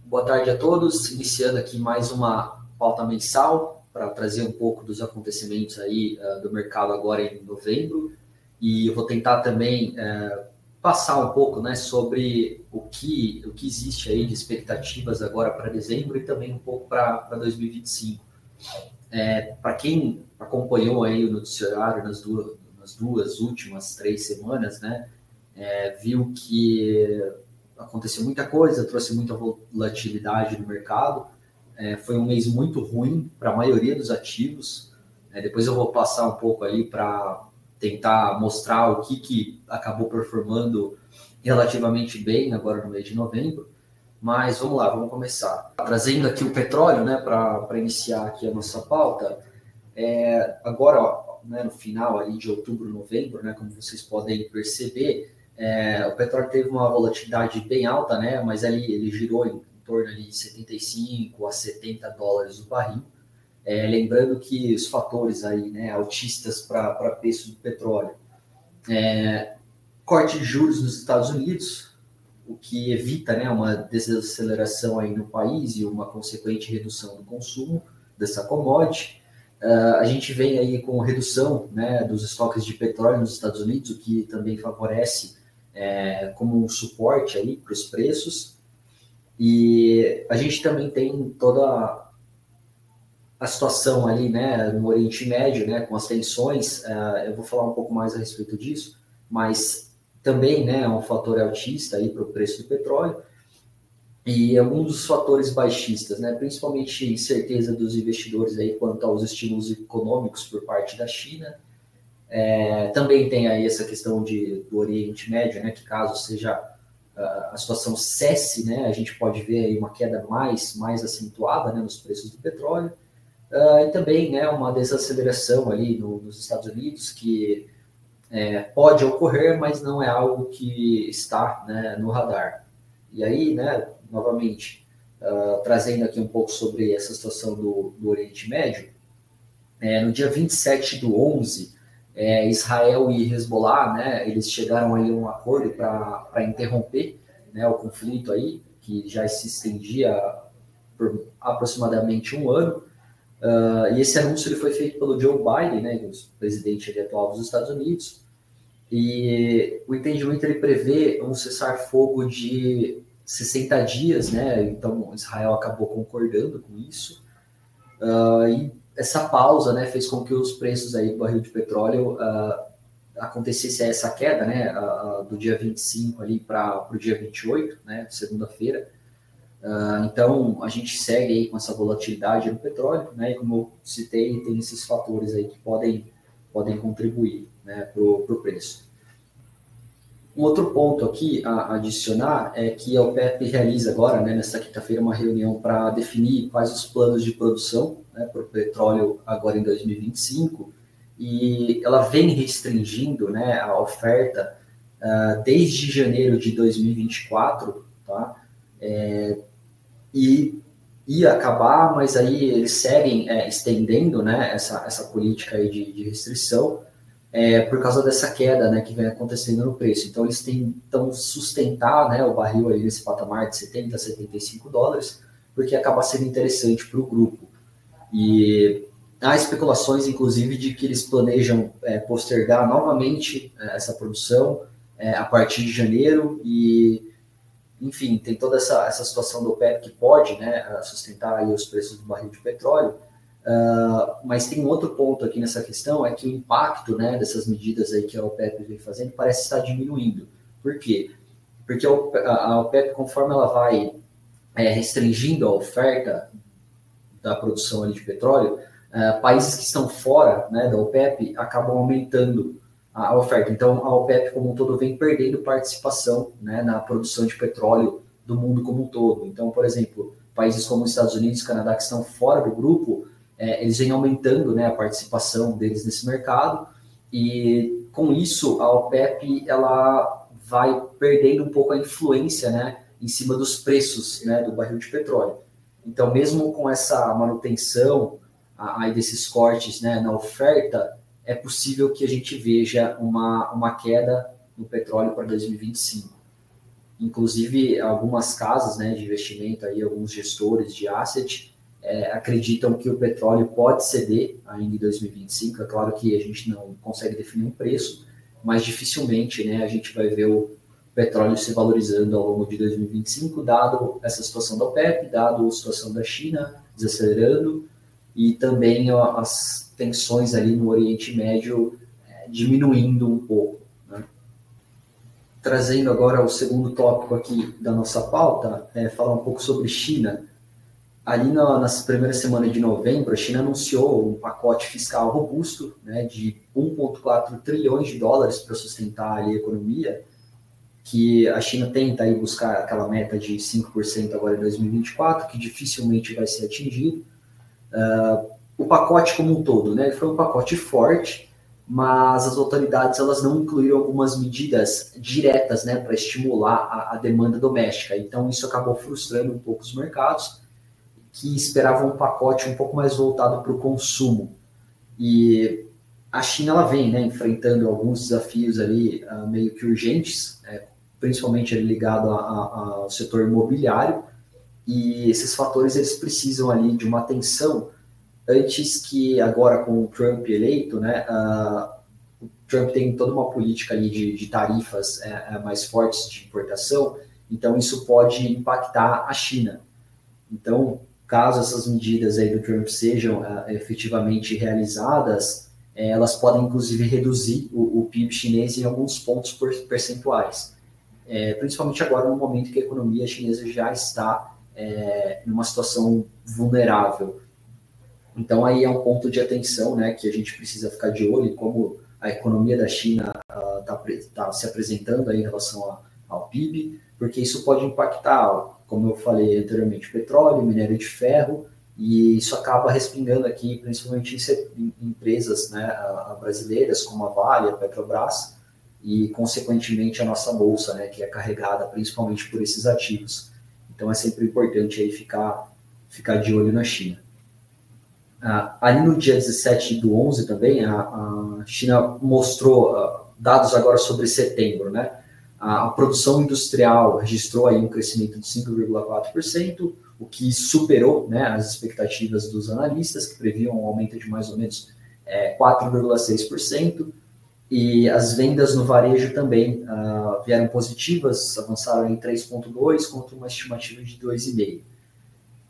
Boa tarde a todos, iniciando aqui mais uma pauta mensal para trazer um pouco dos acontecimentos aí do mercado agora em novembro, e eu vou tentar também passar um pouco, né, sobre o que existe aí de expectativas agora para dezembro e também um pouco para 2025. Para quem acompanhou aí o noticiário nas duas últimas 3 semanas, né, viu que aconteceu muita coisa, trouxe muita volatilidade no mercado. Foi um mês muito ruim para a maioria dos ativos. Depois eu vou passar um pouco ali para tentar mostrar o que acabou performando relativamente bem agora no mês de novembro. Mas vamos lá, vamos começar. Trazendo aqui o petróleo, né, para iniciar aqui a nossa pauta. Agora, ó, né, no final ali de outubro, novembro, né, como vocês podem perceber, o petróleo teve uma volatilidade bem alta, né, mas ele girou em torno ali de 75 a 70 dólares o barril. Lembrando que os fatores aí, né, altistas para preço do petróleo, corte de juros nos Estados Unidos, o que evita, né, uma desaceleração aí no país e uma consequente redução do consumo dessa commodity. A gente vem aí com redução, né, dos estoques de petróleo nos Estados Unidos, o que também favorece como um suporte aí para os preços. E a gente também tem toda a situação ali, né, no Oriente Médio, né, com as tensões. Eu vou falar um pouco mais a respeito disso, mas também, né, é um fator altista aí para o preço do petróleo. E alguns dos fatores baixistas, né, principalmente incerteza dos investidores aí quanto aos estímulos econômicos por parte da China. Também tem aí essa questão do Oriente Médio, né, que caso seja a situação cesse, né, a gente pode ver aí uma queda mais acentuada, né, nos preços do petróleo. E também, né, uma desaceleração ali nos Estados Unidos, que pode ocorrer, mas não é algo que está, né, no radar. E aí, né, novamente, trazendo aqui um pouco sobre essa situação do Oriente Médio, no dia 27/11, Israel e Hezbollah, né, eles chegaram aí a um acordo para interromper, né, o conflito aí, que já se estendia por aproximadamente um ano. E esse anúncio ele foi feito pelo Joe Biden, né, o presidente atual dos Estados Unidos. E o entendimento ele prevê um cessar-fogo de 60 dias, né? Então Israel acabou concordando com isso. E essa pausa, né, fez com que os preços aí do barril de petróleo acontecesse essa queda, né, do dia 25 ali para o dia 28, né, segunda-feira. Então a gente segue aí com essa volatilidade no petróleo, né? E como eu citei, tem esses fatores aí que podem contribuir, né, para o preço. Um outro ponto aqui a adicionar é que a OPEP realiza agora, né, nesta quinta-feira, uma reunião para definir quais os planos de produção, né, para o petróleo agora em 2025, e ela vem restringindo, né, a oferta desde janeiro de 2024, tá? E ia acabar, mas aí eles seguem estendendo, né, essa política aí de restrição, por causa dessa queda, né, que vem acontecendo no preço. Então eles tentam sustentar, né, o barril aí nesse patamar de 70 a 75 dólares, porque acaba sendo interessante para o grupo. E há especulações, inclusive, de que eles planejam postergar novamente essa produção a partir de janeiro. E enfim, tem toda essa situação do OPEP que pode, né, sustentar aí os preços do barril de petróleo. Mas tem um outro ponto aqui nessa questão, é que o impacto, né, dessas medidas aí que a OPEP vem fazendo parece estar diminuindo. Por quê? Porque a OPEP, conforme ela vai restringindo a oferta da produção ali de petróleo, países que estão fora, né, da OPEP acabam aumentando a oferta. Então, a OPEP como um todo vem perdendo participação, né, na produção de petróleo do mundo como um todo. Então, por exemplo, países como os Estados Unidos e Canadá, que estão fora do grupo, eles vêm aumentando, né, a participação deles nesse mercado, e com isso a OPEP ela vai perdendo um pouco a influência, né, em cima dos preços, né, do barril de petróleo. Então, mesmo com essa manutenção aí desses cortes, né, na oferta, é possível que a gente veja uma queda no petróleo para 2025. Inclusive, algumas casas, né, de investimento, aí, alguns gestores de asset, acreditam que o petróleo pode ceder ainda em 2025. É claro que a gente não consegue definir um preço, mas dificilmente, né, a gente vai ver o petróleo se valorizando ao longo de 2025, dado essa situação da OPEP, dado a situação da China desacelerando e também as tensões ali no Oriente Médio diminuindo um pouco. Né? Trazendo agora o segundo tópico aqui da nossa pauta, falar um pouco sobre China. Ali nas primeiras semanas de novembro, a China anunciou um pacote fiscal robusto, né, de 1,4 trilhões de dólares para sustentar ali a economia, que a China tenta aí buscar aquela meta de 5% agora em 2024, que dificilmente vai ser atingido. O pacote como um todo, né, foi um pacote forte, mas as autoridades elas não incluíram algumas medidas diretas, né, para estimular a demanda doméstica. Então, isso acabou frustrando um pouco os mercados, que esperavam um pacote um pouco mais voltado para o consumo. E a China ela vem, né, enfrentando alguns desafios ali meio que urgentes, principalmente ligado ao setor imobiliário, e esses fatores eles precisam ali de uma atenção antes que agora com o Trump eleito, né, o Trump tem toda uma política ali de tarifas mais fortes de importação, então isso pode impactar a China. Então, caso essas medidas aí do Trump sejam efetivamente realizadas, elas podem inclusive reduzir o PIB chinês em alguns pontos percentuais. Principalmente agora no momento que a economia chinesa já está numa situação vulnerável. Então aí é um ponto de atenção, né, que a gente precisa ficar de olho em como a economia da China está se apresentando aí em relação ao PIB, porque isso pode impactar, como eu falei anteriormente, petróleo, minério de ferro, e isso acaba respingando aqui, principalmente em empresas, né, brasileiras, como a Vale, a Petrobras, e, consequentemente, a nossa bolsa, né, que é carregada principalmente por esses ativos. Então, é sempre importante aí ficar de olho na China. Ali no dia 17/11 também, a China mostrou dados agora sobre setembro, né? A produção industrial registrou aí um crescimento de 5,4%, o que superou, né, as expectativas dos analistas, que previam um aumento de mais ou menos 4,6%, e as vendas no varejo também vieram positivas, avançaram em 3,2% contra uma estimativa de 2,5%.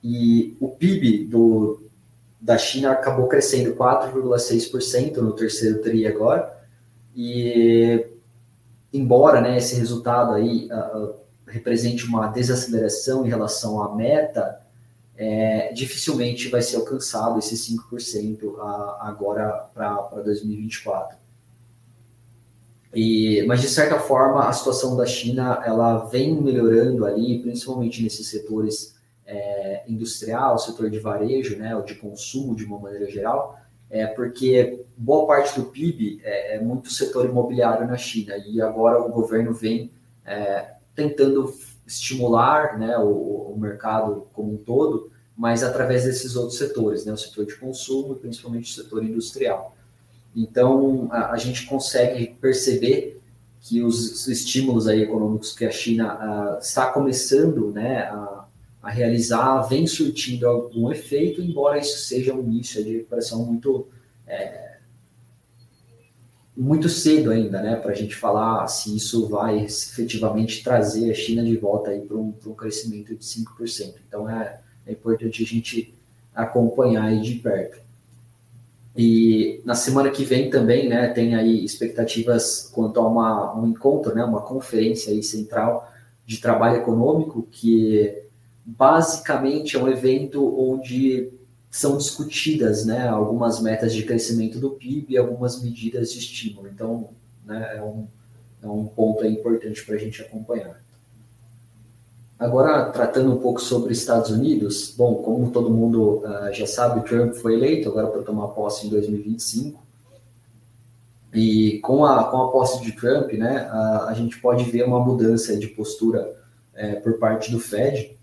E o PIB da China acabou crescendo 4,6% no terceiro TRI agora, e embora, né, esse resultado aí represente uma desaceleração em relação à meta, dificilmente vai ser alcançado esse 5% agora para 2024. Mas, de certa forma, a situação da China ela vem melhorando ali, principalmente nesses setores industrial, setor de varejo, né, ou de consumo de uma maneira geral, porque boa parte do PIB é muito setor imobiliário na China, e agora o governo vem tentando estimular, né, o mercado como um todo, mas através desses outros setores, né, o setor de consumo e principalmente o setor industrial. Então, a gente consegue perceber que os estímulos aí econômicos que a China está começando, né, a realizar, vem surtindo algum efeito, embora isso seja um início de recuperação muito cedo ainda, né, para a gente falar se isso vai efetivamente trazer a China de volta para um crescimento de 5%. Então, é importante a gente acompanhar aí de perto. E na semana que vem também, né, tem aí expectativas quanto a um encontro, né, uma conferência aí central de trabalho econômico, que basicamente é um evento onde são discutidas, né, algumas metas de crescimento do PIB e algumas medidas de estímulo. Então, né, é um ponto aí importante para a gente acompanhar. Agora, tratando um pouco sobre Estados Unidos, bom, como todo mundo já sabe, o Trump foi eleito agora para tomar posse em 2025. E com a posse de Trump, né, a gente pode ver uma mudança de postura por parte do Fed,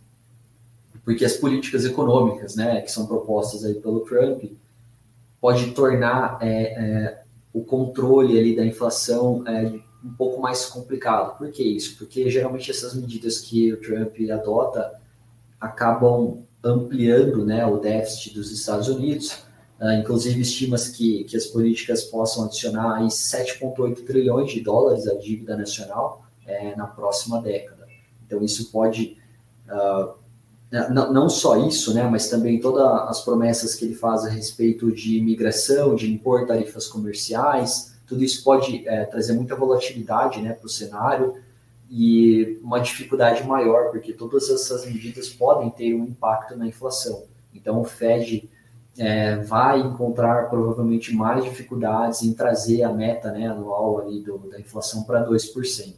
porque as políticas econômicas, né, que são propostas aí pelo Trump, pode tornar o controle ali da inflação um pouco mais complicado. Por que isso? Porque geralmente essas medidas que o Trump adota acabam ampliando, né, o déficit dos Estados Unidos. Inclusive, estima-se que as políticas possam adicionar aí 7,8 trilhões de dólares à dívida nacional na próxima década. Então, isso pode... não só isso, né, mas também todas as promessas que ele faz a respeito de imigração, de impor tarifas comerciais, tudo isso pode trazer muita volatilidade, né, para o cenário e uma dificuldade maior, porque todas essas medidas podem ter um impacto na inflação. Então, o Fed vai encontrar provavelmente mais dificuldades em trazer a meta, né, anual ali da inflação para 2%.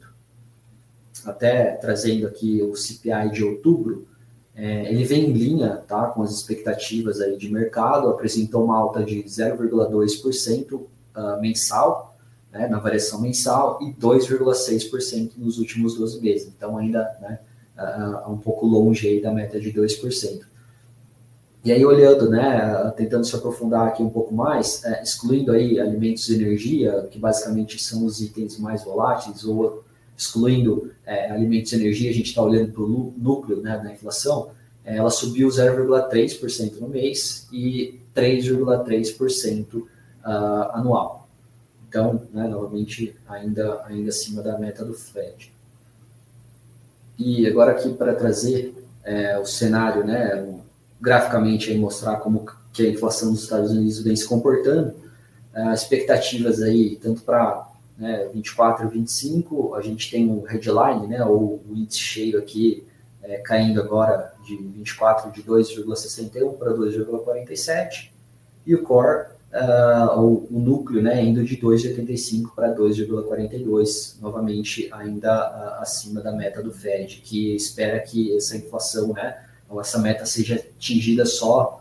Até trazendo aqui o CPI de outubro, ele vem em linha, tá, com as expectativas aí de mercado, apresentou uma alta de 0,2% mensal, né, na variação mensal, e 2,6% nos últimos 12 meses. Então, ainda, né, um pouco longe aí da meta de 2%. E aí, olhando, né, tentando se aprofundar aqui um pouco mais, excluindo aí alimentos e energia, que basicamente são os itens mais voláteis, ou excluindo alimentos e energia, a gente está olhando para o núcleo, né, da inflação, ela subiu 0,3% no mês e 3,3% anual. Então, né, novamente, ainda acima da meta do Fed. E agora aqui para trazer o cenário, né, graficamente, aí mostrar como que a inflação dos Estados Unidos vem se comportando, expectativas aí, tanto para 24 e 25, a gente tem um headline, né, ou o índice cheio aqui, caindo agora de 24 de 2,61 para 2,47, e o core, o núcleo, né, indo de 2,85 para 2,42, novamente ainda acima da meta do Fed, que espera que essa inflação, né, ou essa meta seja atingida só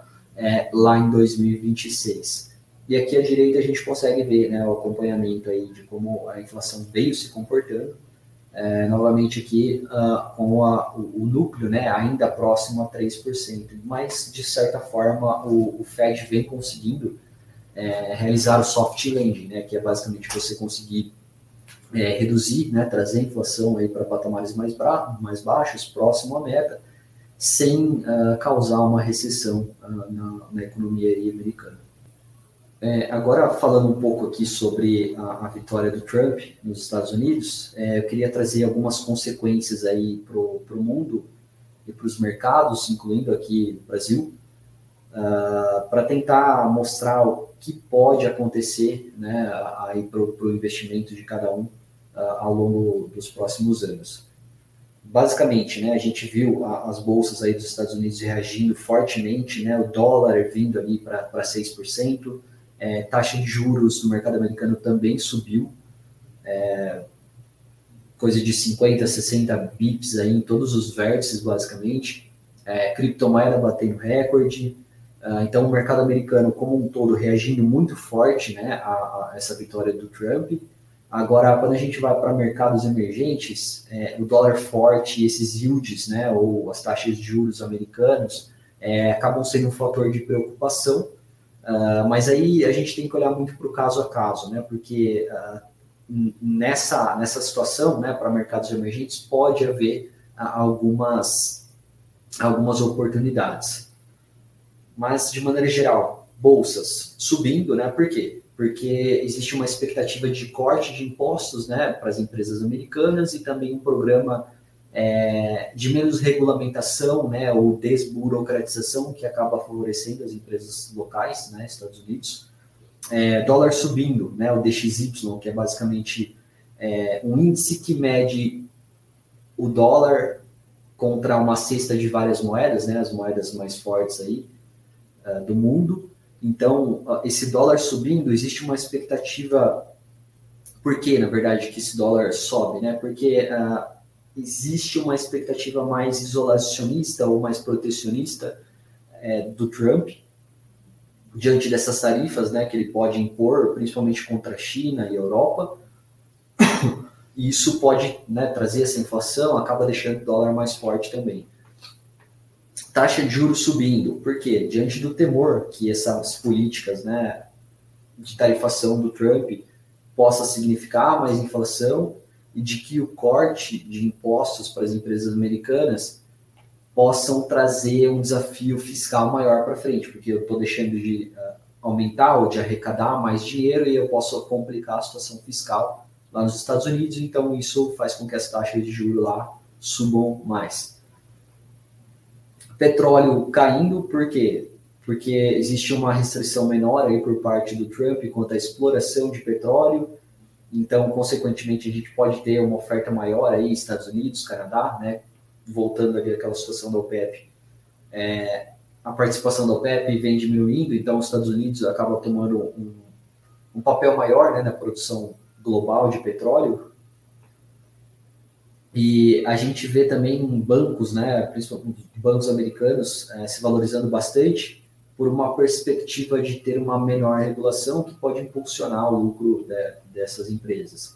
lá em 2026. E aqui à direita a gente consegue ver, né, o acompanhamento aí de como a inflação veio se comportando. Novamente aqui com o núcleo, né, ainda próximo a 3%, mas de certa forma o Fed vem conseguindo realizar o soft landing, né, que é basicamente você conseguir reduzir, né, trazer a inflação aí para patamares mais baixos, próximo à meta, sem causar uma recessão na economia americana. Agora, falando um pouco aqui sobre a vitória do Trump nos Estados Unidos, eu queria trazer algumas consequências aí para o mundo e para os mercados, incluindo aqui o Brasil, para tentar mostrar o que pode acontecer, né, aí para o investimento de cada um ao longo dos próximos anos. Basicamente, né, a gente viu as bolsas aí dos Estados Unidos reagindo fortemente, né, o dólar vindo ali para 6%, taxa de juros no mercado americano também subiu, coisa de 50, 60 bips aí em todos os vértices, basicamente, criptomoeda batendo recorde, então o mercado americano como um todo reagindo muito forte, né, a essa vitória do Trump. Agora, quando a gente vai para mercados emergentes, o dólar forte e esses yields, né, ou as taxas de juros americanos, acabam sendo um fator de preocupação, mas aí a gente tem que olhar muito para o caso a caso, né, porque nessa situação, né, para mercados emergentes, pode haver algumas oportunidades. Mas, de maneira geral, bolsas subindo, né, por quê? Porque existe uma expectativa de corte de impostos, né, para as empresas americanas e também um programa de menos regulamentação, né, ou desburocratização, que acaba favorecendo as empresas locais, né, Estados Unidos. Dólar subindo, né, o DXY, que é basicamente um índice que mede o dólar contra uma cesta de várias moedas, né, as moedas mais fortes aí do mundo. Então, esse dólar subindo, existe uma expectativa. Por que, na verdade, que esse dólar sobe, né? Porque existe uma expectativa mais isolacionista ou mais protecionista do Trump diante dessas tarifas, né, que ele pode impor, principalmente contra a China e a Europa. E isso pode, né, trazer essa inflação, acaba deixando o dólar mais forte também. Taxa de juros subindo, por quê? Diante do temor que essas políticas, né, de tarifação do Trump possa significar mais inflação e de que o corte de impostos para as empresas americanas possam trazer um desafio fiscal maior para frente, porque eu estou deixando de aumentar ou de arrecadar mais dinheiro e eu posso complicar a situação fiscal lá nos Estados Unidos, então isso faz com que as taxas de juros lá subam mais. Petróleo caindo, por quê? Porque existe uma restrição menor aí por parte do Trump quanto à exploração de petróleo, então, consequentemente, a gente pode ter uma oferta maior aí, Estados Unidos, Canadá, né? Voltando ali àquela situação da OPEP, a participação da OPEP vem diminuindo, então os Estados Unidos acaba tomando um papel maior, né, na produção global de petróleo. E a gente vê também bancos, né, principalmente bancos americanos, se valorizando bastante por uma perspectiva de ter uma menor regulação que pode impulsionar o lucro dessas empresas.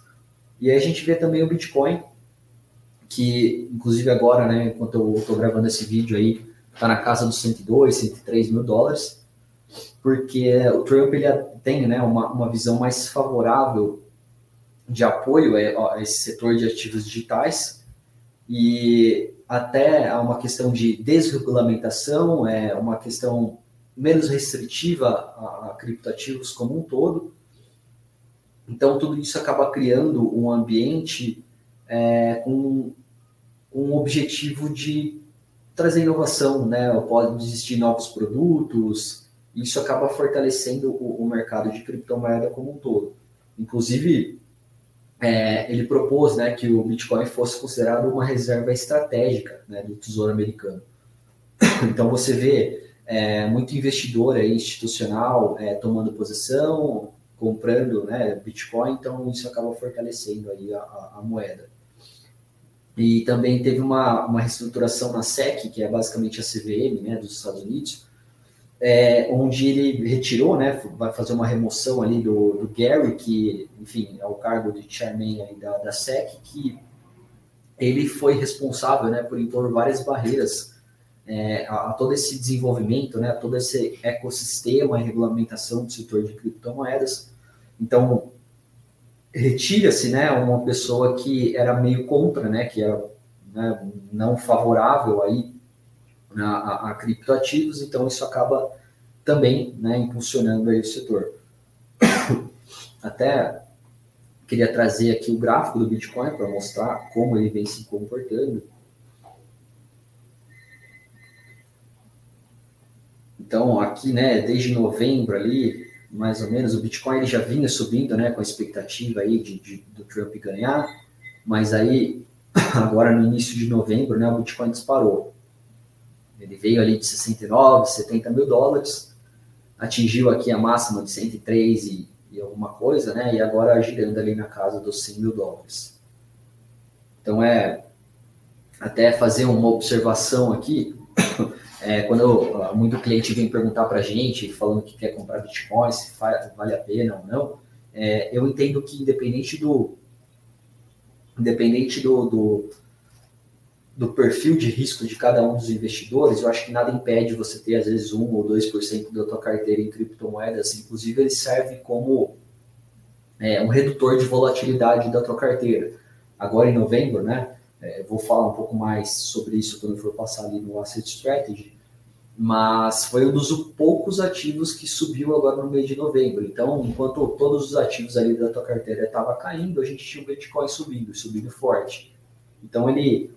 E aí a gente vê também o Bitcoin, que inclusive agora, né, enquanto eu estou gravando esse vídeo aí, está na casa dos 102, 103 mil dólares, porque o Trump ele tem, né, uma visão mais favorável de apoio a esse setor de ativos digitais, e até há uma questão de desregulamentação, uma questão menos restritiva a criptoativos como um todo. Então, tudo isso acaba criando um ambiente com um objetivo de trazer inovação, né? Pode existir novos produtos, isso acaba fortalecendo o mercado de criptomoeda como um todo. Inclusive, ele propôs, né, que o Bitcoin fosse considerado uma reserva estratégica, né, do Tesouro Americano. Então, você vê muito investidor aí, institucional tomando posição, comprando, né, Bitcoin, então isso acaba fortalecendo aí a moeda. E também teve uma reestruturação na SEC, que é basicamente a CVM, né, dos Estados Unidos, onde ele retirou, né, vai fazer uma remoção ali do Gary, que, enfim, é o cargo de chairman aí da SEC, que ele foi responsável, né, por impor várias barreiras a todo esse desenvolvimento, né, a todo esse ecossistema e regulamentação do setor de criptomoedas. Então, retira-se, né, uma pessoa que era meio contra, né, que era, né, não favorável aí a criptoativos, então isso acaba também, né, impulsionando aí o setor. Até queria trazer aqui o gráfico do Bitcoin para mostrar como ele vem se comportando. Então, aqui, né, desde novembro ali, mais ou menos, o Bitcoin ele já vinha subindo, né, com a expectativa aí do Trump ganhar, mas aí, agora no início de novembro, né, o Bitcoin disparou. Ele veio ali de 69, 70 mil dólares, atingiu aqui a máxima de 103 e alguma coisa, né, e agora girando ali na casa dos 100 mil dólares. Então, até fazer uma observação aqui, quando muito cliente vem perguntar para a gente, falando que quer comprar Bitcoin, se vale a pena ou não, eu entendo que independente do perfil de risco de cada um dos investidores, eu acho que nada impede você ter, às vezes, 1 ou 2% da tua carteira em criptomoedas. Inclusive, ele serve como um redutor de volatilidade da tua carteira. Agora, em novembro, né, vou falar um pouco mais sobre isso quando for passar ali no Asset Strategy, mas foi um dos poucos ativos que subiu agora no mês de novembro. Então, enquanto todos os ativos ali da tua carteira estavam caindo, a gente tinha o Bitcoin subindo forte. Então, ele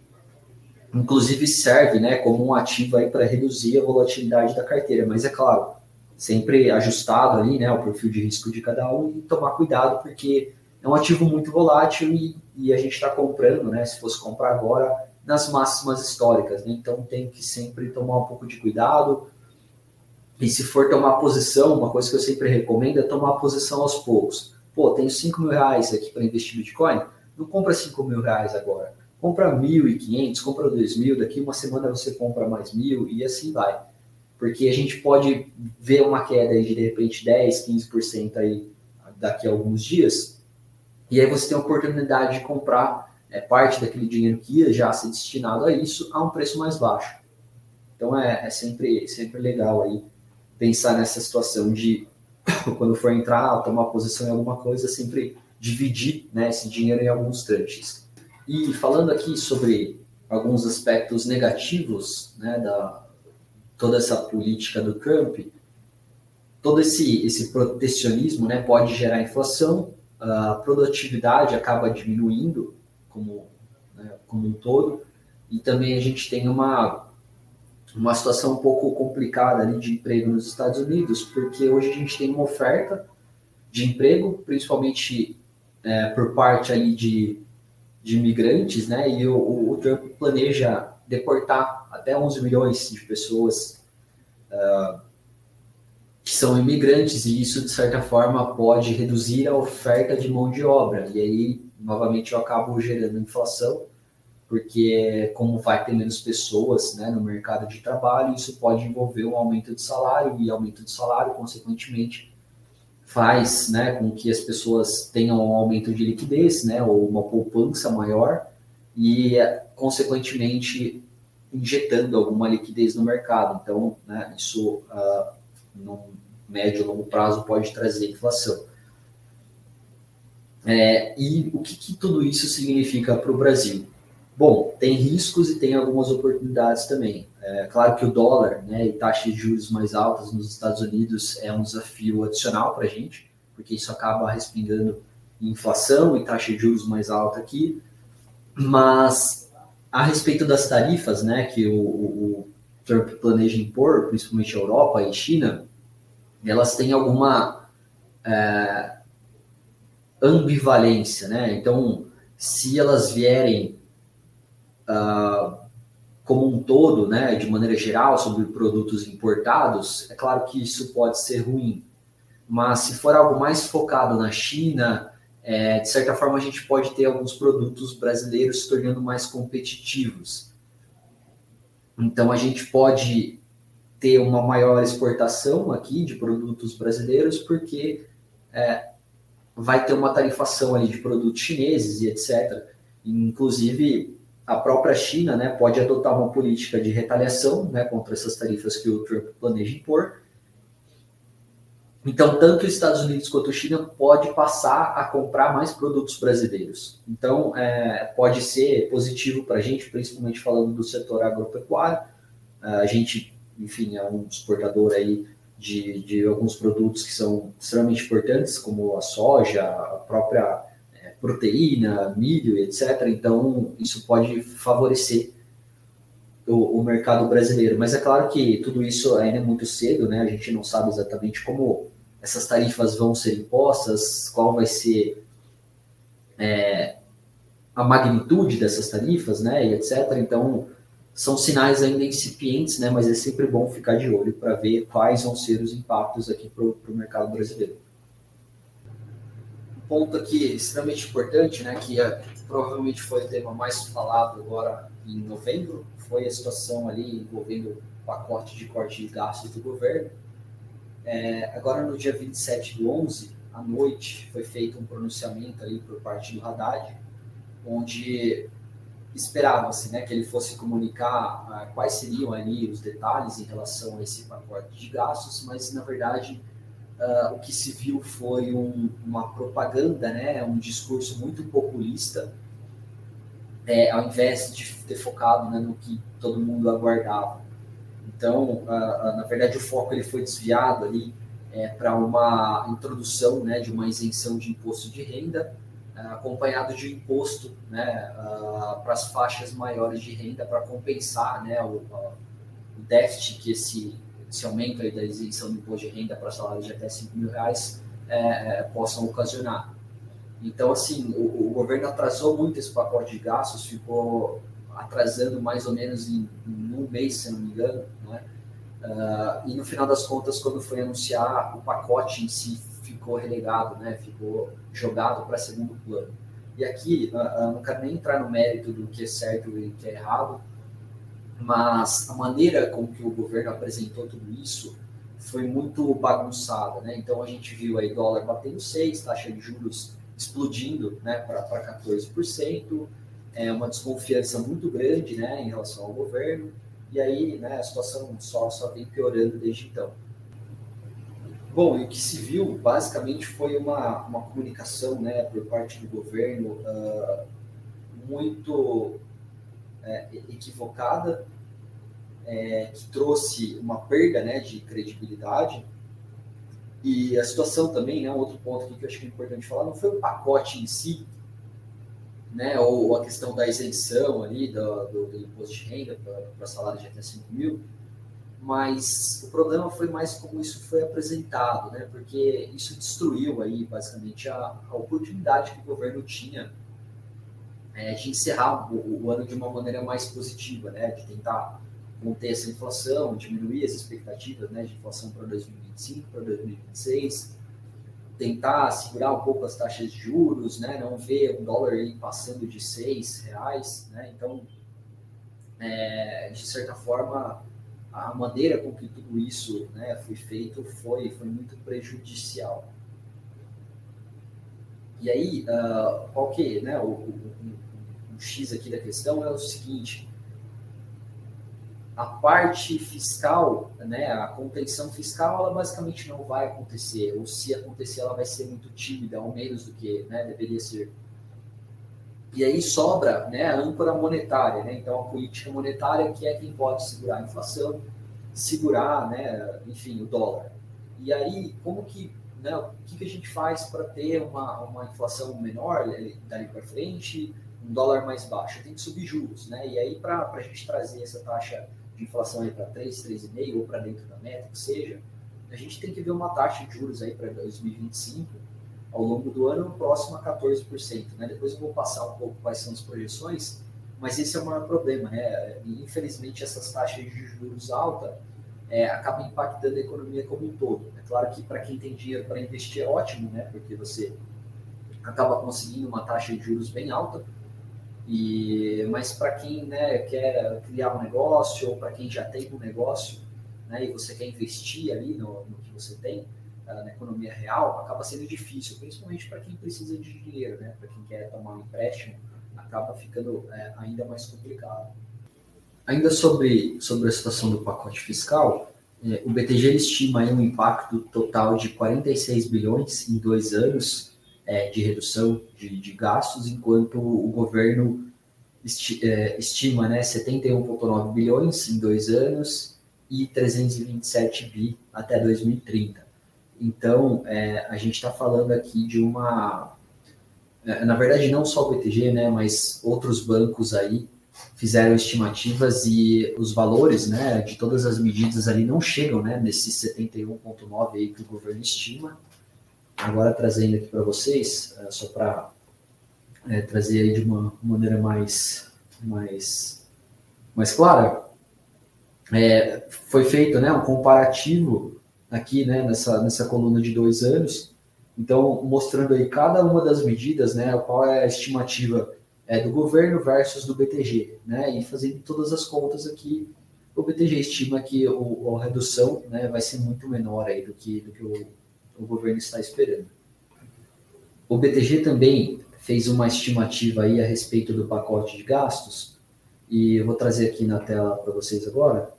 inclusive serve, né, como um ativo aí para reduzir a volatilidade da carteira, mas é claro, sempre ajustado ali, né, o perfil de risco de cada um e tomar cuidado, porque é um ativo muito volátil e a gente está comprando, né, se fosse comprar agora, nas máximas históricas, né, então tem que sempre tomar um pouco de cuidado, e se for tomar posição, uma coisa que eu sempre recomendo é tomar posição aos poucos. Pô, tenho 5 mil reais aqui para investir em Bitcoin, não compra 5 mil reais agora, compra 1.500, compra 2.000, daqui uma semana você compra mais 1.000 e assim vai. Porque a gente pode ver uma queda aí de repente 10, 15% aí daqui a alguns dias, e aí você tem a oportunidade de comprar parte daquele dinheiro que ia já ser destinado a isso a um preço mais baixo. Então sempre legal aí pensar nessa situação de quando for entrar, tomar posição em alguma coisa, sempre dividir, né, esse dinheiro em alguns tranches. E falando aqui sobre alguns aspectos negativos, né, da toda essa política do Trump, todo esse protecionismo, né, pode gerar inflação, a produtividade acaba diminuindo como um todo, e também a gente tem uma situação um pouco complicada ali de emprego nos Estados Unidos, porque hoje a gente tem uma oferta de emprego, principalmente por parte ali de imigrantes, né? E o Trump planeja deportar até 11 milhões de pessoas que são imigrantes, e isso, de certa forma, pode reduzir a oferta de mão de obra. E aí, novamente, eu acabo gerando inflação, porque como vai ter menos pessoas, né, no mercado de trabalho, isso pode envolver um aumento de salário, e aumento de salário, consequentemente, faz, né, com que as pessoas tenham um aumento de liquidez, né, ou uma poupança maior, e, consequentemente, injetando alguma liquidez no mercado. Então, né, isso, no médio e longo prazo, pode trazer inflação. E o que tudo isso significa para o Brasil? Bom, tem riscos e tem algumas oportunidades também. Claro que o dólar, né, e taxas de juros mais altas nos Estados Unidos é um desafio adicional para a gente, porque isso acaba respingando em inflação e taxa de juros mais alta aqui. Mas a respeito das tarifas, né, que o Trump planeja impor, principalmente a Europa e China, elas têm alguma ambivalência, né? Então, se elas vierem como um todo, né, de maneira geral, sobre produtos importados, é claro que isso pode ser ruim. Mas se for algo mais focado na China, de certa forma a gente pode ter alguns produtos brasileiros se tornando mais competitivos. Então a gente pode ter uma maior exportação aqui de produtos brasileiros, porque vai ter uma tarifação ali de produtos chineses e etc. Inclusive, a própria China, né, pode adotar uma política de retaliação, né, contra essas tarifas que o Trump planeja impor. Então, tanto os Estados Unidos quanto a China pode passar a comprar mais produtos brasileiros. Então, pode ser positivo para a gente, principalmente falando do setor agropecuário. A gente, enfim, é um exportador aí de alguns produtos que são extremamente importantes, como a soja, a própria proteína, milho, etc. Então, isso pode favorecer o mercado brasileiro. Mas é claro que tudo isso ainda é muito cedo, né? A gente não sabe exatamente como essas tarifas vão ser impostas, qual vai ser a magnitude dessas tarifas, né? E etc. Então, são sinais ainda incipientes, né? Mas é sempre bom ficar de olho para ver quais vão ser os impactos aqui para o mercado brasileiro. Um ponto aqui extremamente importante, né? Que provavelmente foi o tema mais falado agora em novembro, foi a situação ali envolvendo o pacote de corte de gastos do governo. Agora, no dia 27/11, à noite, foi feito um pronunciamento ali por parte do Haddad, onde esperava-se, né, que ele fosse comunicar quais seriam ali os detalhes em relação a esse pacote de gastos, mas, na verdade, o que se viu foi uma propaganda, né, um discurso muito populista, ao invés de ter focado, né, no que todo mundo aguardava. Então, na verdade, o foco ele foi desviado ali para uma introdução, né, de uma isenção de imposto de renda, acompanhado de imposto, né, para as faixas maiores de renda, para compensar, né, o déficit que esse aumento aí da isenção de imposto de renda para salários de até R$5.000 possam ocasionar. Então, assim, o governo atrasou muito esse pacote de gastos, ficou atrasando mais ou menos em um mês, se não me engano, né? E no final das contas, quando foi anunciar, o pacote em si ficou relegado, né? Ficou jogado para segundo plano. E aqui, não quero nem entrar no mérito do que é certo e o que é errado, mas a maneira com que o governo apresentou tudo isso foi muito bagunçada, né? Então a gente viu aí dólar batendo 6, taxa de juros explodindo, né, para 14%, uma desconfiança muito grande, né, em relação ao governo, e aí, né, a situação só vem piorando desde então. Bom, e o que se viu basicamente foi uma comunicação, né, por parte do governo muito equivocada, que trouxe uma perda, né, de credibilidade. E a situação também, né, um outro ponto aqui que eu acho que é importante falar, não foi o pacote em si, né, ou a questão da isenção ali do imposto de renda para salários de até 5 mil, mas o problema foi mais como isso foi apresentado, né, porque isso destruiu aí basicamente a oportunidade que o governo tinha de encerrar o ano de uma maneira mais positiva, né, de tentar conter essa inflação, diminuir as expectativas, né, de inflação para 2025, para 2026, tentar segurar um pouco as taxas de juros, né, não ver o dólar aí passando de R$ 6, né, então, de certa forma, a maneira com que tudo isso, né, foi feito foi muito prejudicial. E aí, qual que, né, o X aqui da questão é o seguinte: a parte fiscal, né, a contenção fiscal, ela basicamente não vai acontecer, ou se acontecer, ela vai ser muito tímida, ao menos do que, né, deveria ser. E aí sobra, né, a âncora monetária, né, então a política monetária, que é quem pode segurar a inflação, segurar, né, enfim, o dólar. E aí, como que, né, o que a gente faz para ter uma inflação menor dali para frente, um dólar mais baixo? Tem que subir juros, né? E aí, para a gente trazer essa taxa de inflação aí para 3, 3,5 ou para dentro da meta, que seja, a gente tem que ver uma taxa de juros aí para 2025 ao longo do ano próximo a 14%, né? Depois eu vou passar um pouco quais são as projeções, mas esse é o maior problema, né? E, infelizmente, essas taxas de juros altas acabam impactando a economia como um todo. É claro que para quem tem dinheiro para investir é ótimo, né? Porque você acaba conseguindo uma taxa de juros bem alta, mas para quem, né, quer criar um negócio ou para quem já tem um negócio, né, e você quer investir ali no que você tem, na economia real, acaba sendo difícil, principalmente para quem precisa de dinheiro, né? Para quem quer tomar um empréstimo, acaba ficando ainda mais complicado. Ainda sobre a situação do pacote fiscal, o BTG ele estima aí um impacto total de 46 bilhões em 2 anos de redução de gastos, enquanto o governo estima, né, 71,9 bilhões em 2 anos e 327 bi até 2030. Então, a gente está falando aqui de na verdade, não só o BTG, né, mas outros bancos aí fizeram estimativas e os valores, né, de todas as medidas ali não chegam, né, nesses 71,9 aí que o governo estima. Agora, trazendo aqui para vocês, só para trazer aí de uma maneira mais clara, foi feito, né, um comparativo aqui, né, nessa coluna de 2 anos, então mostrando aí cada uma das medidas, né, qual é a estimativa do governo versus do BTG, né, e fazendo todas as contas aqui, o BTG estima que a redução, né, vai ser muito menor aí do que o governo está esperando. O BTG também fez uma estimativa aí a respeito do pacote de gastos, e eu vou trazer aqui na tela para vocês agora,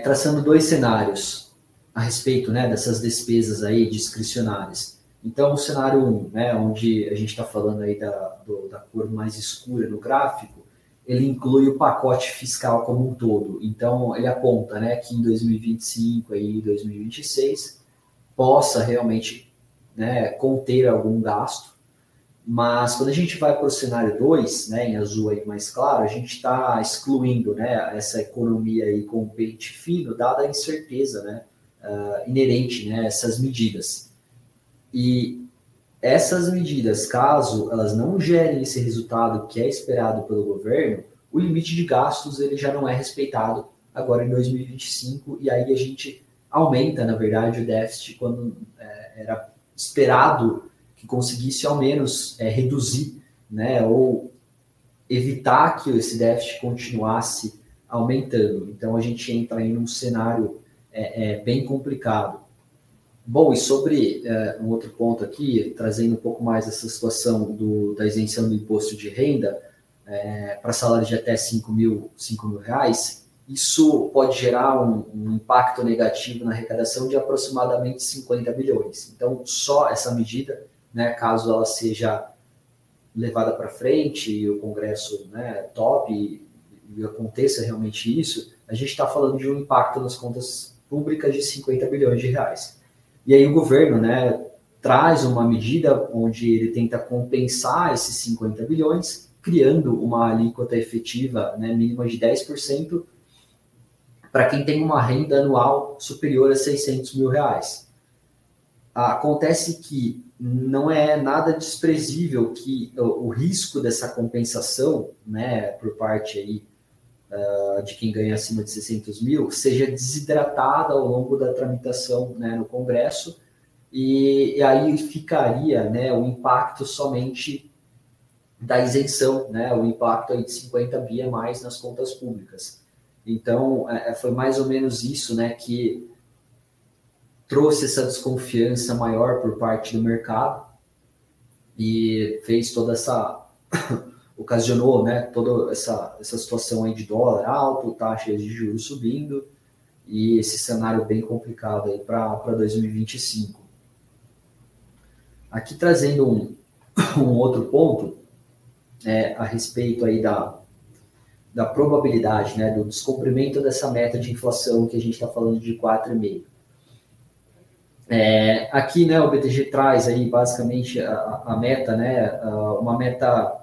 traçando 2 cenários a respeito, né, dessas despesas aí discricionárias. Então, o cenário 1, né, onde a gente está falando aí da cor mais escura no gráfico, ele inclui o pacote fiscal como um todo. Então, ele aponta, né, que em 2025 e 2026 possa realmente, né, conter algum gasto. Mas quando a gente vai para o cenário 2, né, em azul aí mais claro, a gente está excluindo, né, essa economia aí com pente fino, dada a incerteza, né, inerente, né, a essas medidas. E essas medidas, caso elas não gerem esse resultado que é esperado pelo governo, o limite de gastos ele já não é respeitado agora em 2025, e aí a gente aumenta, na verdade, o déficit quando era esperado que conseguisse ao menos reduzir, né, ou evitar que esse déficit continuasse aumentando. Então a gente entra em um cenário bem complicado. Bom, e sobre um outro ponto aqui, trazendo um pouco mais essa situação da isenção do imposto de renda para salários de até 5 mil reais, isso pode gerar um impacto negativo na arrecadação de aproximadamente 50 bilhões. Então, só essa medida, né, caso ela seja levada para frente e o Congresso, né, tope e aconteça realmente isso, a gente está falando de um impacto nas contas públicas de 50 bilhões de reais. E aí o governo, né, traz uma medida onde ele tenta compensar esses 50 bilhões, criando uma alíquota efetiva, né, mínima de 10%, para quem tem uma renda anual superior a 600 mil reais. Acontece que não é nada desprezível que o risco dessa compensação, né, por parte aí, de quem ganha acima de 600 mil, seja desidratada ao longo da tramitação, né, no Congresso, e aí ficaria, né, o impacto somente da isenção, né, o impacto aí de 50 bi a mais nas contas públicas. Então, foi mais ou menos isso, né, que trouxe essa desconfiança maior por parte do mercado e fez toda essa ocasionou, né, toda essa situação aí de dólar alto, taxas de juros subindo e esse cenário bem complicado aí para 2025. Aqui trazendo um outro ponto a respeito aí da probabilidade, né, do descumprimento dessa meta de inflação que a gente está falando de 4,5%. Aqui, né, o BTG traz aí basicamente a meta, né, uma meta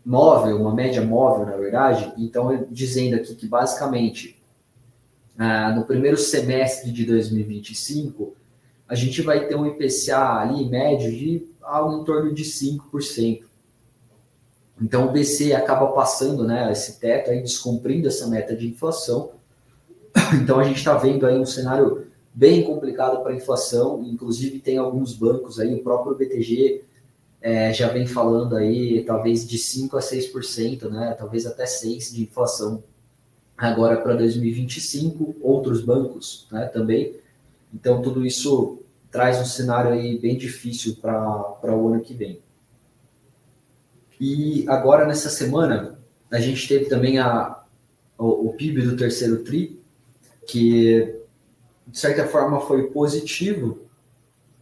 móvel, uma média móvel, na verdade. Então, dizendo aqui que basicamente no primeiro semestre de 2025, a gente vai ter um IPCA ali médio de algo em torno de 5%. Então, o BC acaba passando, né, esse teto, aí, descumprindo essa meta de inflação. Então, a gente está vendo aí um cenário bem complicado para a inflação, inclusive tem alguns bancos aí, o próprio BTG já vem falando aí talvez de 5% a 6%, né, talvez até 6% de inflação agora para 2025, outros bancos, né, também. Então, tudo isso traz um cenário aí bem difícil para o ano que vem. E agora, nessa semana, a gente teve também o PIB do terceiro TRI, que, de certa forma, foi positivo,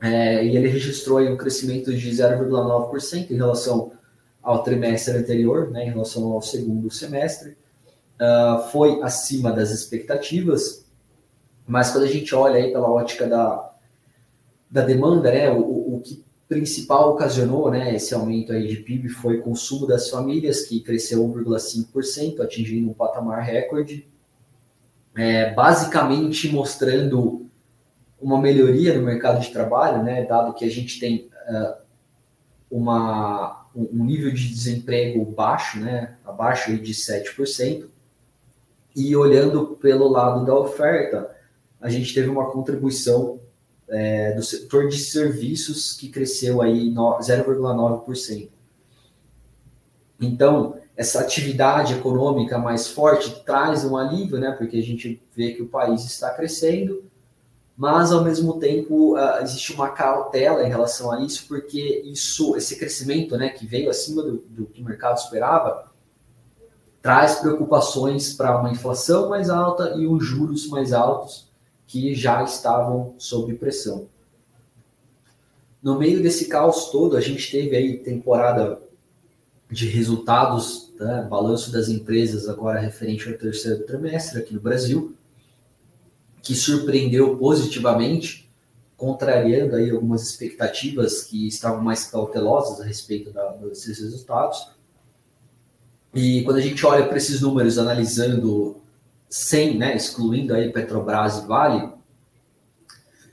e ele registrou aí um crescimento de 0,9% em relação ao trimestre anterior, né, em relação ao segundo semestre. Foi acima das expectativas, mas quando a gente olha aí pela ótica da demanda, né, o que principal ocasionou, né, esse aumento aí de PIB foi o consumo das famílias, que cresceu 1,5%, atingindo um patamar recorde, basicamente mostrando uma melhoria no mercado de trabalho, né, dado que a gente tem um nível de desemprego baixo, né, abaixo aí de 7%, e olhando pelo lado da oferta, a gente teve uma contribuição do setor de serviços que cresceu aí 0,9%. Então, essa atividade econômica mais forte traz um alívio, né, porque a gente vê que o país está crescendo, mas, ao mesmo tempo, existe uma cautela em relação a isso, porque esse crescimento, né, que veio acima do que o mercado esperava, traz preocupações para uma inflação mais alta e os juros mais altos, que já estavam sob pressão. No meio desse caos todo, a gente teve aí temporada de resultados, né, balanço das empresas agora referente ao terceiro trimestre aqui no Brasil, que surpreendeu positivamente, contrariando aí algumas expectativas que estavam mais cautelosas a respeito desses resultados. E quando a gente olha para esses números, analisando excluindo aí Petrobras e Vale,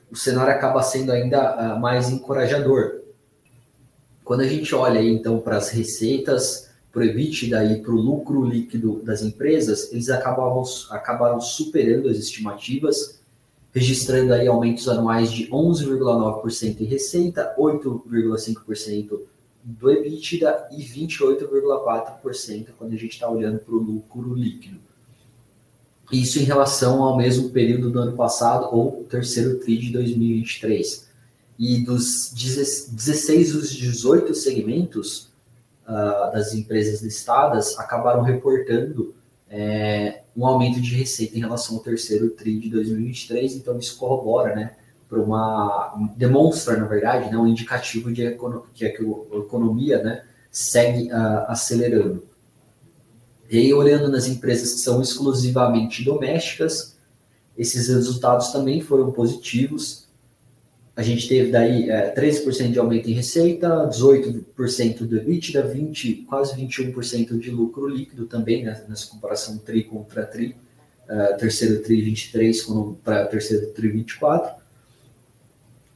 o cenário acaba sendo ainda mais encorajador. Quando a gente olha aí, então, para as receitas, para o EBITDA e para o lucro líquido das empresas, eles acabaram superando as estimativas, registrando aí aumentos anuais de 11,9% em receita, 8,5% do EBITDA e 28,4% quando a gente está olhando para o lucro líquido. Isso em relação ao mesmo período do ano passado, ou terceiro TRI de 2023. E dos 16 dos 18 segmentos, das empresas listadas acabaram reportando um aumento de receita em relação ao terceiro TRI de 2023, então isso corrobora, né, demonstra, na verdade, né, um indicativo de que a economia, né, segue acelerando. E aí, olhando nas empresas que são exclusivamente domésticas, esses resultados também foram positivos. A gente teve daí 13% de aumento em receita, 18% do EBITDA, quase 21% de lucro líquido também, né, nessa comparação TRI contra TRI, terceiro TRI 23 para terceiro TRI 24.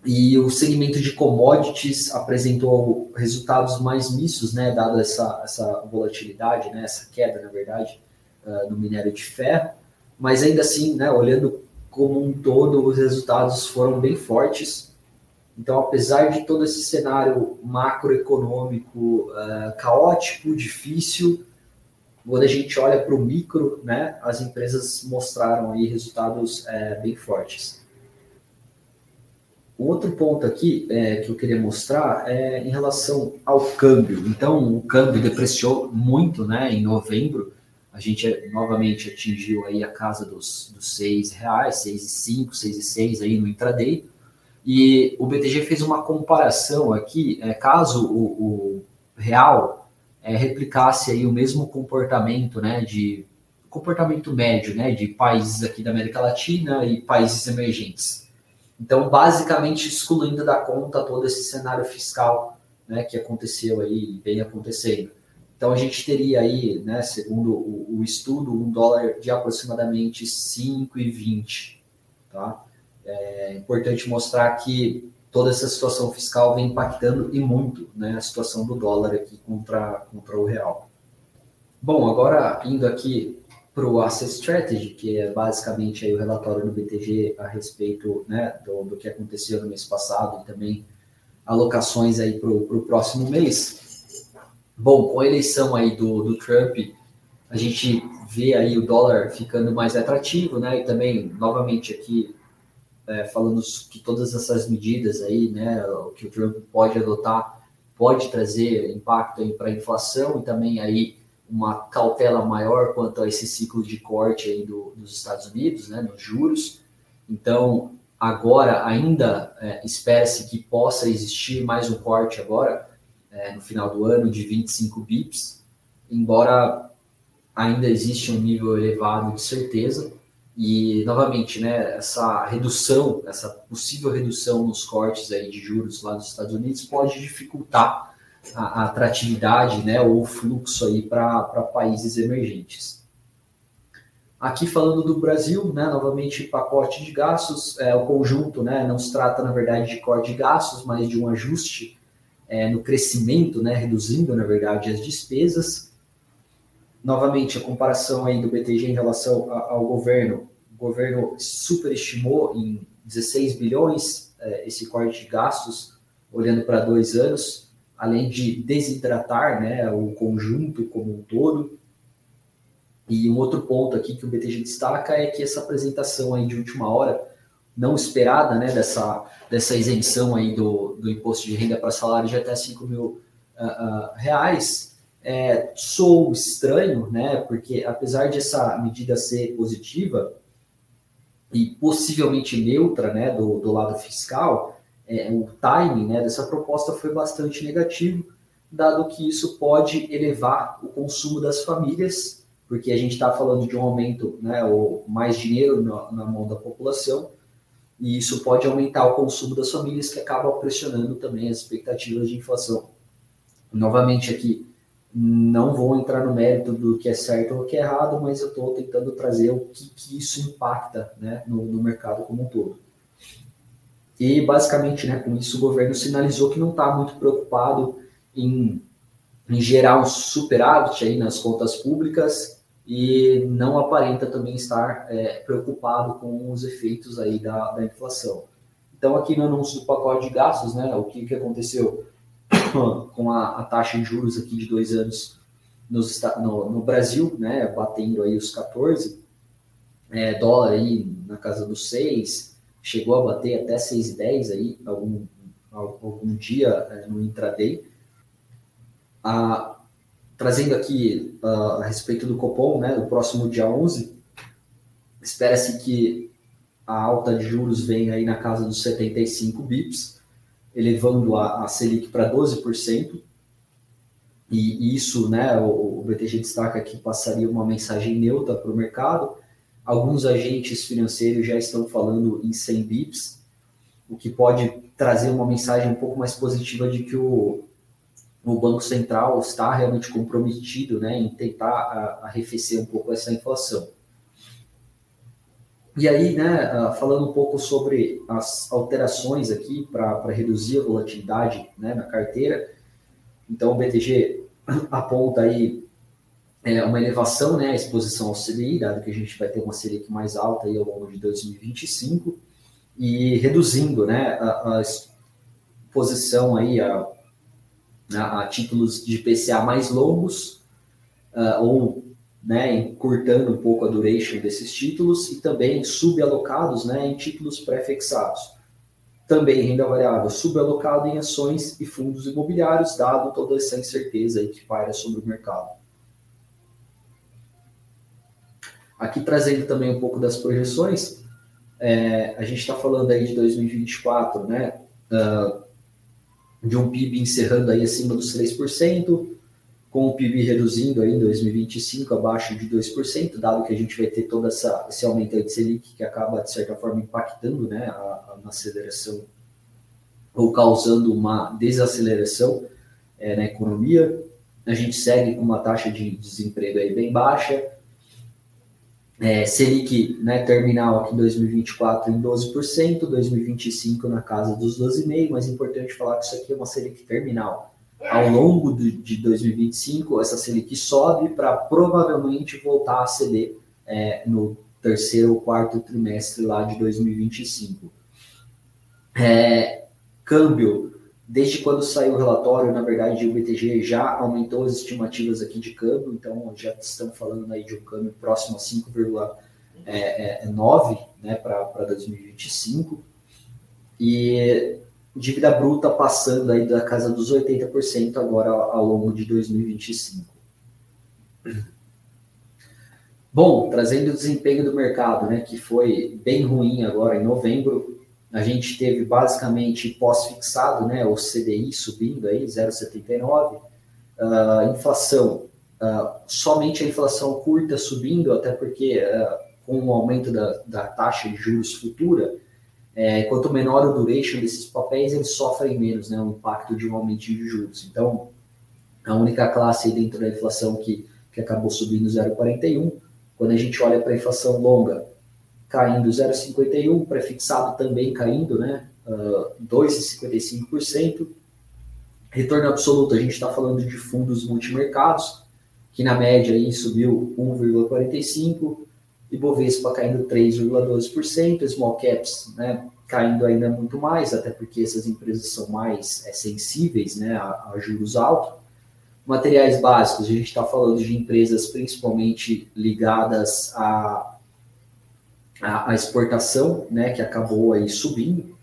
E o segmento de commodities apresentou resultados mais mistos, né, dado essa volatilidade, né, essa queda, na verdade, no minério de ferro. Mas ainda assim, né, olhando como um todo, os resultados foram bem fortes. Então, apesar de todo esse cenário macroeconômico caótico, difícil, quando a gente olha para o micro, né, as empresas mostraram aí resultados bem fortes. Um outro ponto aqui que eu queria mostrar é em relação ao câmbio. Então, o câmbio depreciou muito, né, em novembro. A gente novamente atingiu aí a casa dos R$6, 6,5, 6,6 aí no intraday. E o BTG fez uma comparação aqui, caso o real replicasse aí o mesmo comportamento, né, de comportamento médio, né, de países aqui da América Latina e países emergentes. Então, basicamente, excluindo da conta todo esse cenário fiscal, né, que aconteceu aí e vem acontecendo. Então, a gente teria aí, né, segundo o estudo, um dólar de aproximadamente 5,20. Tá? É importante mostrar que toda essa situação fiscal vem impactando e muito, né, a situação do dólar aqui contra o real. Bom, agora indo aqui para o Asset Strategy, que é basicamente aí o relatório do BTG a respeito, né, do que aconteceu no mês passado e também alocações aí para o próximo mês. Bom, com a eleição aí do Trump, a gente vê aí o dólar ficando mais atrativo, né, e também, novamente aqui, falando que todas essas medidas aí, né, que o Trump pode adotar, pode trazer impacto para a inflação e também aí uma cautela maior quanto a esse ciclo de corte aí dos Estados Unidos, né, nos juros. Então, agora ainda espera-se que possa existir mais um corte agora, no final do ano, de 25 bips, embora ainda existe um nível elevado de certeza. E, novamente, né, essa possível redução nos cortes aí de juros lá nos Estados Unidos pode dificultar a atratividade, né, ou o fluxo aí para países emergentes. Aqui falando do Brasil, né, novamente pacote de gastos, o conjunto, né, não se trata na verdade de corte de gastos, mas de um ajuste no crescimento, né, reduzindo na verdade as despesas. Novamente a comparação aí do BTG em relação ao governo, o governo superestimou em 16 bilhões esse corte de gastos, olhando para 2 anos, além de desidratar, né, o conjunto como um todo. E um outro ponto aqui que o BTG destaca é que essa apresentação aí de última hora, não esperada, né, dessa isenção aí do imposto de renda para salário de até 5 mil reais, soou estranho, né, porque apesar de essa medida ser positiva e possivelmente neutra, né, do lado fiscal, o timing, né, dessa proposta foi bastante negativo, dado que isso pode elevar o consumo das famílias, porque a gente está falando de um aumento, né, ou mais dinheiro na mão da população, e isso pode aumentar o consumo das famílias, que acaba pressionando também as expectativas de inflação. Novamente aqui, não vou entrar no mérito do que é certo ou o que é errado, mas eu estou tentando trazer o que isso impacta, né, no mercado como um todo. E basicamente, né, com isso o governo sinalizou que não está muito preocupado em gerar um superávit aí nas contas públicas e não aparenta também estar preocupado com os efeitos aí da inflação. Então aqui no anúncio do pacote de gastos, né, o que aconteceu com a taxa de juros aqui de 2 anos no Brasil, né, batendo aí os 14, dólar aí na casa dos 6, chegou a bater até 6,10 aí algum dia no intraday. trazendo aqui a respeito do Copom, né, do próximo dia 11, espera-se que a alta de juros venha aí na casa dos 75 bips, elevando a Selic para 12%, e isso, né, o BTG destaca que passaria uma mensagem neutra para o mercado. Alguns agentes financeiros já estão falando em 100 bips, o que pode trazer uma mensagem um pouco mais positiva de que o Banco Central está realmente comprometido, né, em tentar arrefecer um pouco essa inflação. E aí, né, falando um pouco sobre as alterações aqui para reduzir a volatilidade, né, na carteira, então o BTG aponta aí uma elevação, né, a exposição ao CDI, dado que a gente vai ter uma Selic mais alta aí ao longo de 2025, e reduzindo, né, a exposição aí a títulos de IPCA mais longos, ou, né, encurtando um pouco a duration desses títulos, e também subalocados, né, em títulos pré-fixados. Também renda variável subalocado em ações e fundos imobiliários, dado toda essa incerteza aí que paira sobre o mercado. Aqui trazendo também um pouco das projeções, a gente está falando aí de 2024, né, de um PIB encerrando aí acima dos 3%, com o PIB reduzindo aí em 2025 abaixo de 2%, dado que a gente vai ter todo esse aumento aí de Selic que acaba, de certa forma, impactando, né, na aceleração ou causando uma desaceleração na economia. A gente segue com uma taxa de desemprego aí bem baixa, Selic, né, terminal aqui em 2024 em 12%, 2025 na casa dos 12,5%, mas é importante falar que isso aqui é uma Selic terminal. Ao longo de 2025, essa Selic sobe para provavelmente voltar a ceder no terceiro ou quarto trimestre lá de 2025. Câmbio, desde quando saiu o relatório, na verdade, o BTG já aumentou as estimativas aqui de câmbio, então já estamos falando aí de um câmbio próximo a 5,9, né, para 2025. E dívida bruta passando aí da casa dos 80% agora ao longo de 2025. Bom, trazendo o desempenho do mercado, né, que foi bem ruim agora em novembro, a gente teve basicamente pós-fixado, né, o CDI subindo aí 0,79, inflação, somente a inflação curta subindo, até porque com o aumento da taxa de juros futura, quanto menor o duration desses papéis, eles sofrem menos, né, o impacto de um aumento de juros. Então, a única classe dentro da inflação que acabou subindo 0,41, quando a gente olha para a inflação longa, caindo 0,51, pré-fixado também caindo, né, 2,55%. Retorno absoluto, a gente está falando de fundos multimercados, que na média aí subiu 1,45%, Ibovespa caindo 3,12%, small caps, né, caindo ainda muito mais, até porque essas empresas são mais sensíveis, né, a juros altos. Materiais básicos, a gente está falando de empresas principalmente ligadas à exportação, né, que acabou aí subindo.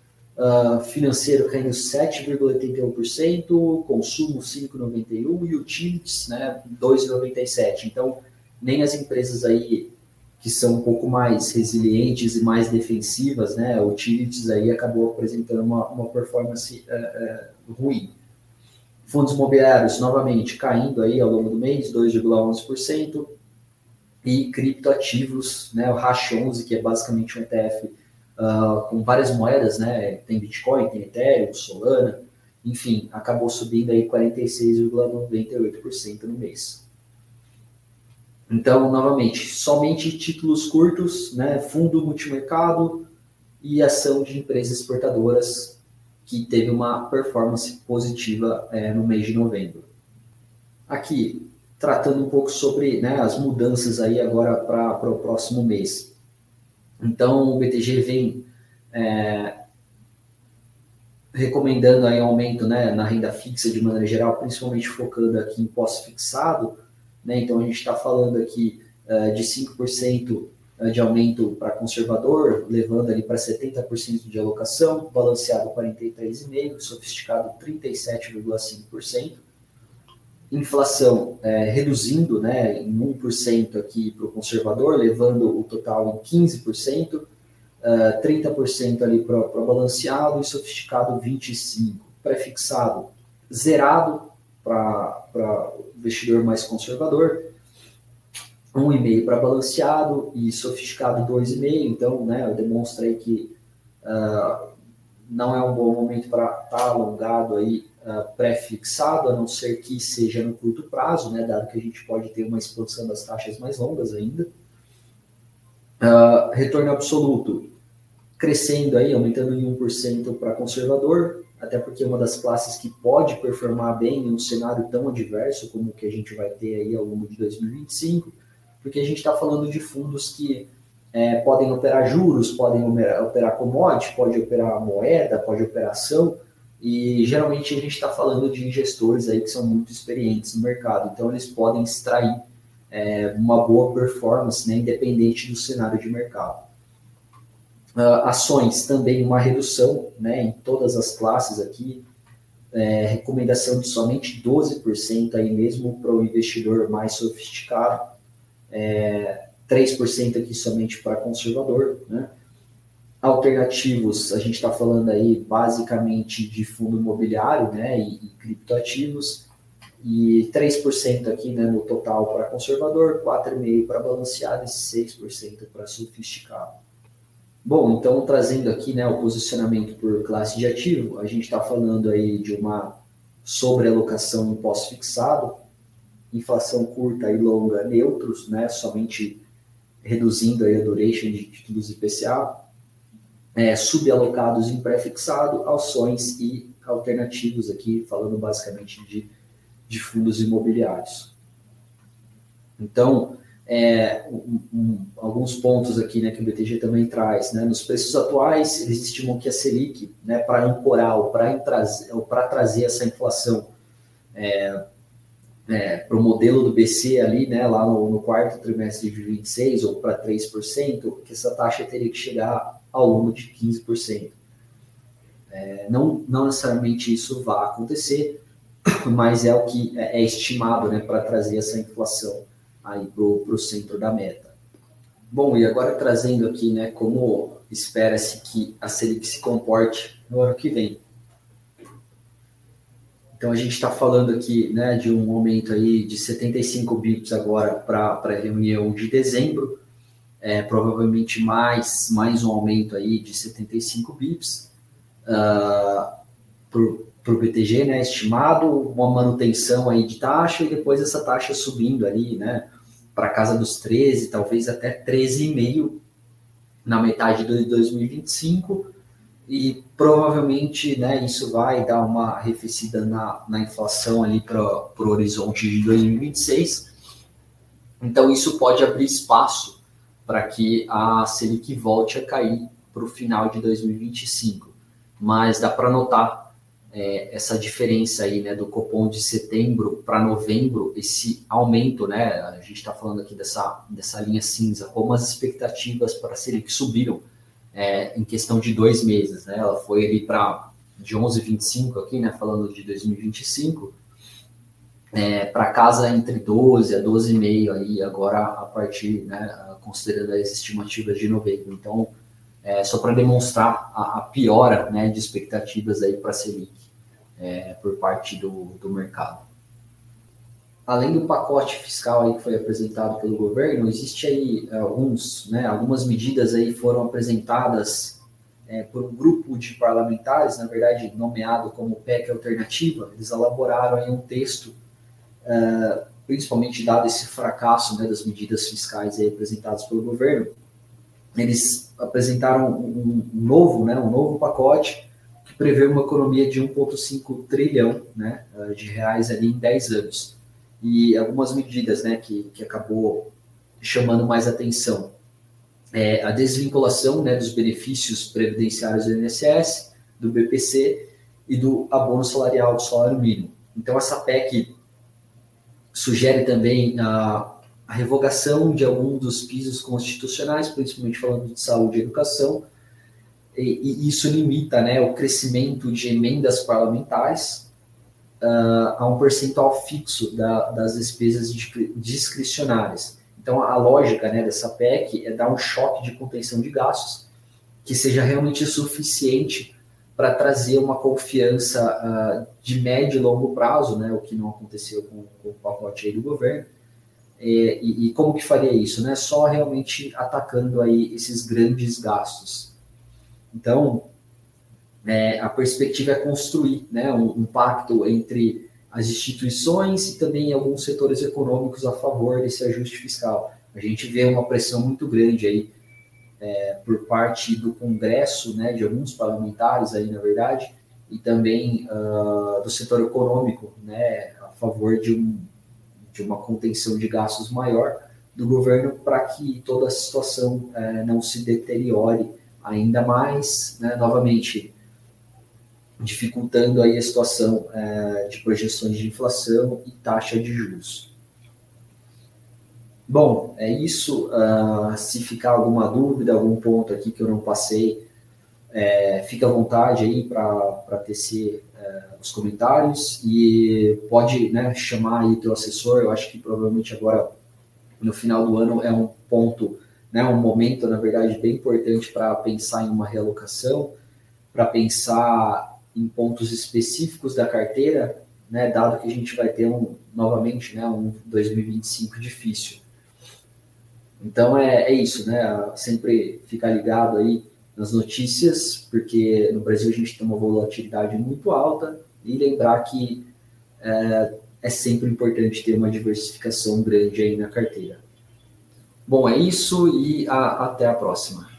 Financeiro caindo 7,81%, consumo 5,91% e utilities, né, 2,97%. Então, nem as empresas aí que são um pouco mais resilientes e mais defensivas, né, o utilities aí acabou apresentando uma performance ruim. Fundos imobiliários, novamente, caindo aí ao longo do mês, 2,11%, e criptoativos, né, o Hash11, que é basicamente um ETF com várias moedas, né, tem Bitcoin, tem Ethereum, Solana, enfim, acabou subindo aí 46,98% no mês. Então, novamente, somente títulos curtos, né, fundo multimercado e ação de empresas exportadoras que teve uma performance positiva no mês de novembro. Aqui, tratando um pouco sobre, né, as mudanças aí agora para o próximo mês. Então, o BTG vem recomendando aí um aumento, né, na renda fixa de maneira geral, principalmente focando aqui em pós-fixado, né? Então, a gente está falando aqui de 5% de aumento para conservador, levando ali para 70% de alocação, balanceado 43,5%, sofisticado 37,5%. inflação reduzindo, né, em 1% aqui para o conservador, levando o total em 15%, 30% ali para balanceado e sofisticado 25%, pré-fixado zerado para o investidor mais conservador, 1,5% para balanceado e sofisticado 2,5%, então, né, demonstra aí que não é um bom momento para estar alongado aí, pré-fixado, a não ser que seja no curto prazo, né, dado que a gente pode ter uma expansão das taxas mais longas ainda. Retorno absoluto crescendo aí, aumentando em 1% para conservador, até porque é uma das classes que pode performar bem em um cenário tão adverso como o que a gente vai ter aí ao longo de 2025, porque a gente está falando de fundos que podem operar juros, podem operar commodity, pode operar moeda, pode operar ação, e geralmente a gente está falando de gestores aí que são muito experientes no mercado, então eles podem extrair uma boa performance, né, independente do cenário de mercado. Ações também uma redução, né, em todas as classes aqui, recomendação de somente 12% aí mesmo para o investidor mais sofisticado, 3% aqui somente para conservador, né? Alternativos, a gente está falando aí basicamente de fundo imobiliário, né, e criptoativos, e 3% aqui, né, no total para conservador, 4,5% para balanceado e 6% para sofisticado. Bom, então trazendo aqui, né, o posicionamento por classe de ativo, a gente está falando aí de uma sobrealocação em pós-fixado, inflação curta e longa neutros, né, somente reduzindo aí a duration de títulos IPCA, subalocados em pré-fixado, ações e alternativos aqui, falando basicamente de fundos imobiliários. Então, alguns pontos aqui, né, que o BTG também traz, né, nos preços atuais, eles estimam que a Selic, né, para ancorar ou para trazer essa inflação para o modelo do BC ali, né, lá no quarto trimestre de 26 ou para 3%, que essa taxa teria que chegar ao longo de 15%. Não necessariamente isso vai acontecer, mas é o que é estimado, né, para trazer essa inflação aí para o centro da meta. Bom, e agora trazendo aqui, né, como espera-se que a Selic se comporte no ano que vem. Então a gente está falando aqui, né, de um aumento aí de 75 bips agora para a reunião de dezembro, provavelmente mais um aumento aí de 75 bips para o BTG, né, estimado, uma manutenção aí de taxa e depois essa taxa subindo ali, né, para casa dos 13, talvez até 13,5 na metade de 2025 e provavelmente, né, isso vai dar uma arrefecida na inflação ali para o horizonte de 2026. Então isso pode abrir espaço para que a Selic volte a cair para o final de 2025. Mas dá para notar essa diferença aí, né, do Copom de setembro para novembro, esse aumento, né, a gente está falando aqui dessa linha cinza, como as expectativas para a Selic subiram em questão de 2 meses, né, ela foi ali de 11,25 aqui, né, falando de 2025, para casa entre 12 a 12,5 aí, agora a partir, né, considerando as estimativas de novembro. Então, só para demonstrar a piora, né, de expectativas aí para a Selic por parte do mercado. Além do pacote fiscal aí que foi apresentado pelo governo, existe aí algumas medidas aí foram apresentadas por um grupo de parlamentares, na verdade nomeado como PEC Alternativa. Eles elaboraram aí um texto, principalmente dado esse fracasso, né, das medidas fiscais aí apresentadas pelo governo. Eles apresentaram um novo pacote que prevê uma economia de 1,5 trilhão, né, de reais ali em 10 anos. E algumas medidas, né, que acabou chamando mais atenção. A desvinculação, né, dos benefícios previdenciários do INSS, do BPC e do abono salarial, do salário mínimo. Então, essa PEC sugere também a revogação de alguns dos pisos constitucionais, principalmente falando de saúde e educação, e isso limita, né, o crescimento de emendas parlamentares, a um percentual fixo das despesas discricionárias. Então, a lógica, né, dessa PEC é dar um choque de contenção de gastos que seja realmente suficiente para trazer uma confiança de médio e longo prazo, né, o que não aconteceu com o pacote aí do governo. E como que faria isso? Né? Só realmente atacando aí esses grandes gastos. Então, a perspectiva é construir, né, um pacto entre as instituições e também alguns setores econômicos a favor desse ajuste fiscal. A gente vê uma pressão muito grande aí por parte do Congresso, né, de alguns parlamentares aí, na verdade, e também do setor econômico, né, a favor de uma contenção de gastos maior do governo para que toda a situação não se deteriore ainda mais, né, novamente, dificultando aí a situação de projeções de inflação e taxa de juros. Bom, é isso. Se ficar alguma dúvida, algum ponto aqui que eu não passei, fica à vontade aí para tecer os comentários e pode, né, chamar aí o teu assessor. Eu acho que provavelmente agora, no final do ano, é um ponto, né, um momento, na verdade, bem importante para pensar em uma realocação, para pensar em pontos específicos da carteira, né, dado que a gente vai ter novamente, né, um 2025 difícil. Então é isso, né? Sempre ficar ligado aí nas notícias, porque no Brasil a gente tem uma volatilidade muito alta, e lembrar que é sempre importante ter uma diversificação grande aí na carteira. Bom, é isso e até a próxima.